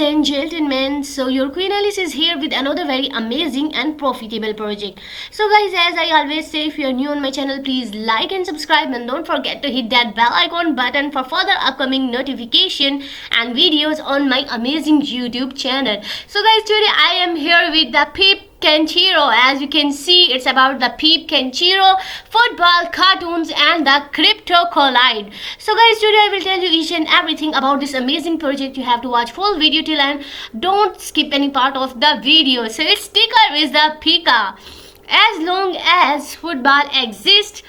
and gentlemen, so your Queen Alice is here with another very amazing and profitable project. So guys, as I always say, if you're new on my channel, please like and subscribe and don't forget to hit that bell icon button for further upcoming notification and videos on my amazing YouTube channel. So guys, today I am here with the Peep Kenshiro. As you can see, it's about the Peep Kenshiro football cartoons and the Crypto Collide. So guys, today I will tell you each and everything about this amazing project. You have to watch full video till end. Don't skip any part of the video. So its sticker is the Pika. As long as football exists,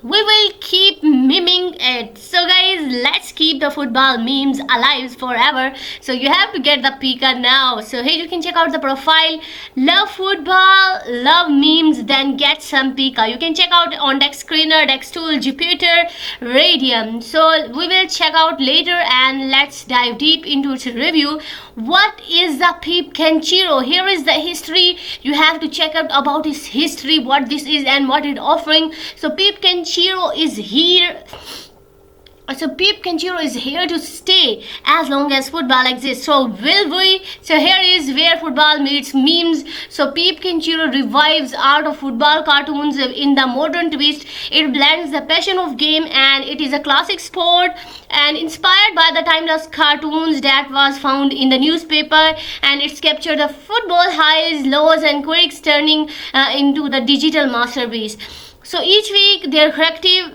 we will keep miming it. So guys, let's keep the football memes alive forever. So you have to get the Pika now. So here you can check out the profile. Love football, love memes, then get some Pika. You can check out on Dex Screener, Dex Tool, Jupiter, Radium. So we will check out later and let's dive deep into its review. What is the Peep Kenshiro? Here is the history. You have to check out about its history, what this is and what it's offering. So Peep Kenshiro is here. So Peep Kenshiro is here to stay as long as football exists. So will we? So here is where football meets memes. So Peep Kenshiro revives art of football cartoons in the modern twist. It blends the passion of game and it is a classic sport and inspired by the timeless cartoons that was found in the newspaper, and it's captured the football highs, lows and quirks, turning into the digital masterpiece. So each week their creative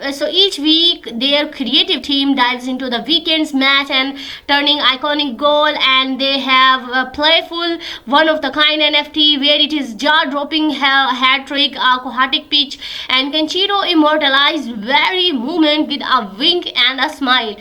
team dives into the weekend's match and turning iconic goal, and they have a playful one of the kind NFT where it is jaw-dropping hat trick, aquatic pitch, and Kenshiro immortalized very moment with a wink and a smile.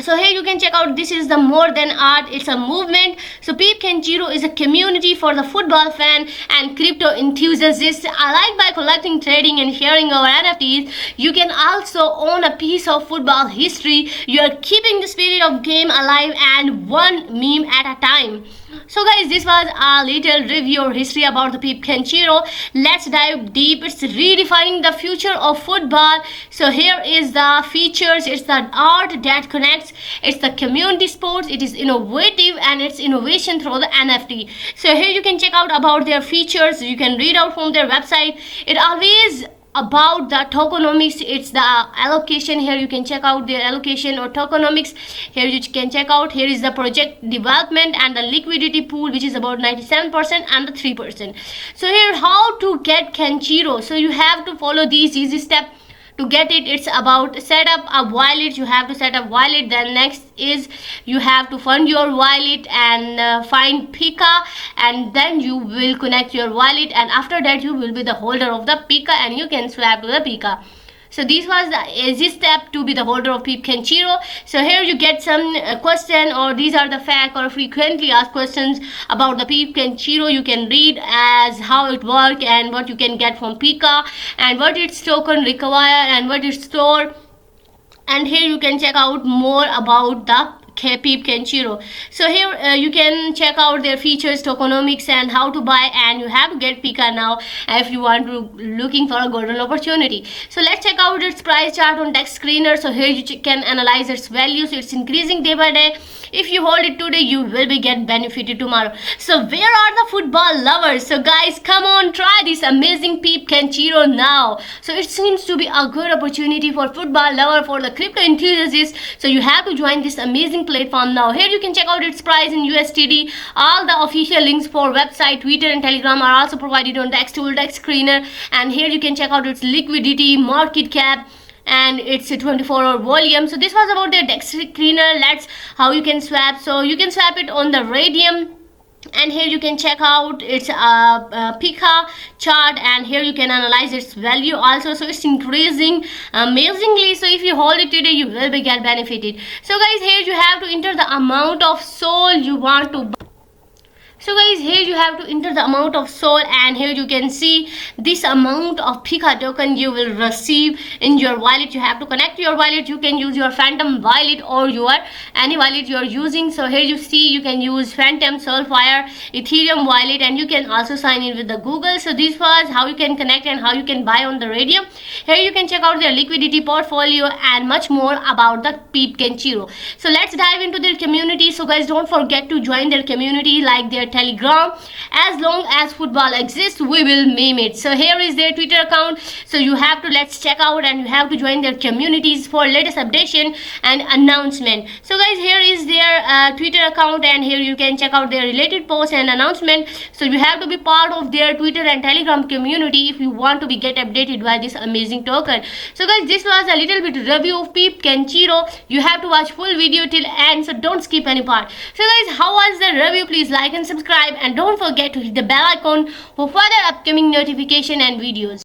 So here you can check out, this is the more than art, it's a movement. So Peep Kenshiro is a community for the football fan and crypto enthusiasts alike. By collecting, trading and sharing our NFTs, you can also own a piece of football history. You are keeping the spirit of game alive and one meme at a time. So guys, this was a little review or history about the Peep Kenshiro. Let's dive deep. It's redefining the future of football. So here is the features. It's the art that connects. It's the community sports. It is innovative and it's innovation through the NFT. So here you can check out about their features. You can read out from their website. It always about the tokenomics. It's the allocation. Here you can check out their allocation or tokenomics. Here you can check out, here is the project development and the liquidity pool, which is about 97% and the 3%. So here, how to get Kenshiro. So you have to follow these easy steps to get it. It's about set up a wallet. You have to set up wallet. Then next is you have to fund your wallet and find Pika, and then you will connect your wallet, and after that you will be the holder of the Pika and you can swap to the Pika. So this was the easy step to be the holder of Peep Kenshiro. So here you get some question, or these are the fact or frequently asked questions about the Peep Kenshiro. You can read as how it works and what you can get from Pika and what its token require and what its store. And here you can check out more about the Peep Kenshiro. So here you can check out their features, tokenomics and how to buy, and you have to get Pika now if you want to looking for a golden opportunity. So let's check out its price chart on Dex Screener. So here you can analyze its value. So it's increasing day by day. If you hold it today, you will be get benefited tomorrow. So where are the football lovers? So guys, come on, try this amazing Peep Kenshiro now. So it seems to be a good opportunity for football lover, for the crypto enthusiasts. So you have to join this amazing platform now. Here you can check out its price in USDT. All the official links for website, Twitter and Telegram are also provided on Dex Tool, Dex Screener. And here you can check out its liquidity, market cap, and it's a 24-hour volume. So this was about the Dex Screener. Let's how you can swap. So you can swap it on the Radium. And here you can check out its Pika chart, and here you can analyze its value also. So it's increasing amazingly. So if you hold it today, you will be get benefited. So guys, here you have to enter the amount of soul you want to buy. So guys, here you have to enter the amount of soul, and here you can see this amount of Pika token you will receive in your wallet. You have to connect your wallet. You can use your Phantom wallet or your any wallet you are using. So here you see you can use Phantom, Soulfire, Ethereum wallet, and you can also sign in with the Google. So this was how you can connect and how you can buy on the Raydium. Here you can check out their liquidity portfolio and much more about the Peep Kenshiro. So let's dive into their community. So guys, don't forget to join their community, like their Telegram. As long as football exists, we will meme it. So here is their Twitter account. So you have to let's check out and you have to join their communities for latest updation and announcement. So guys, here is their Twitter account, and here you can check out their related posts and announcement. So you have to be part of their Twitter and Telegram community if you want to be get updated by this amazing token. So guys, this was a little bit review of Peep Kenshiro. You have to watch full video till end, so don't skip any part. So guys, how was the review? Please like and subscribe, and don't forget to hit the bell icon for further upcoming notification and videos.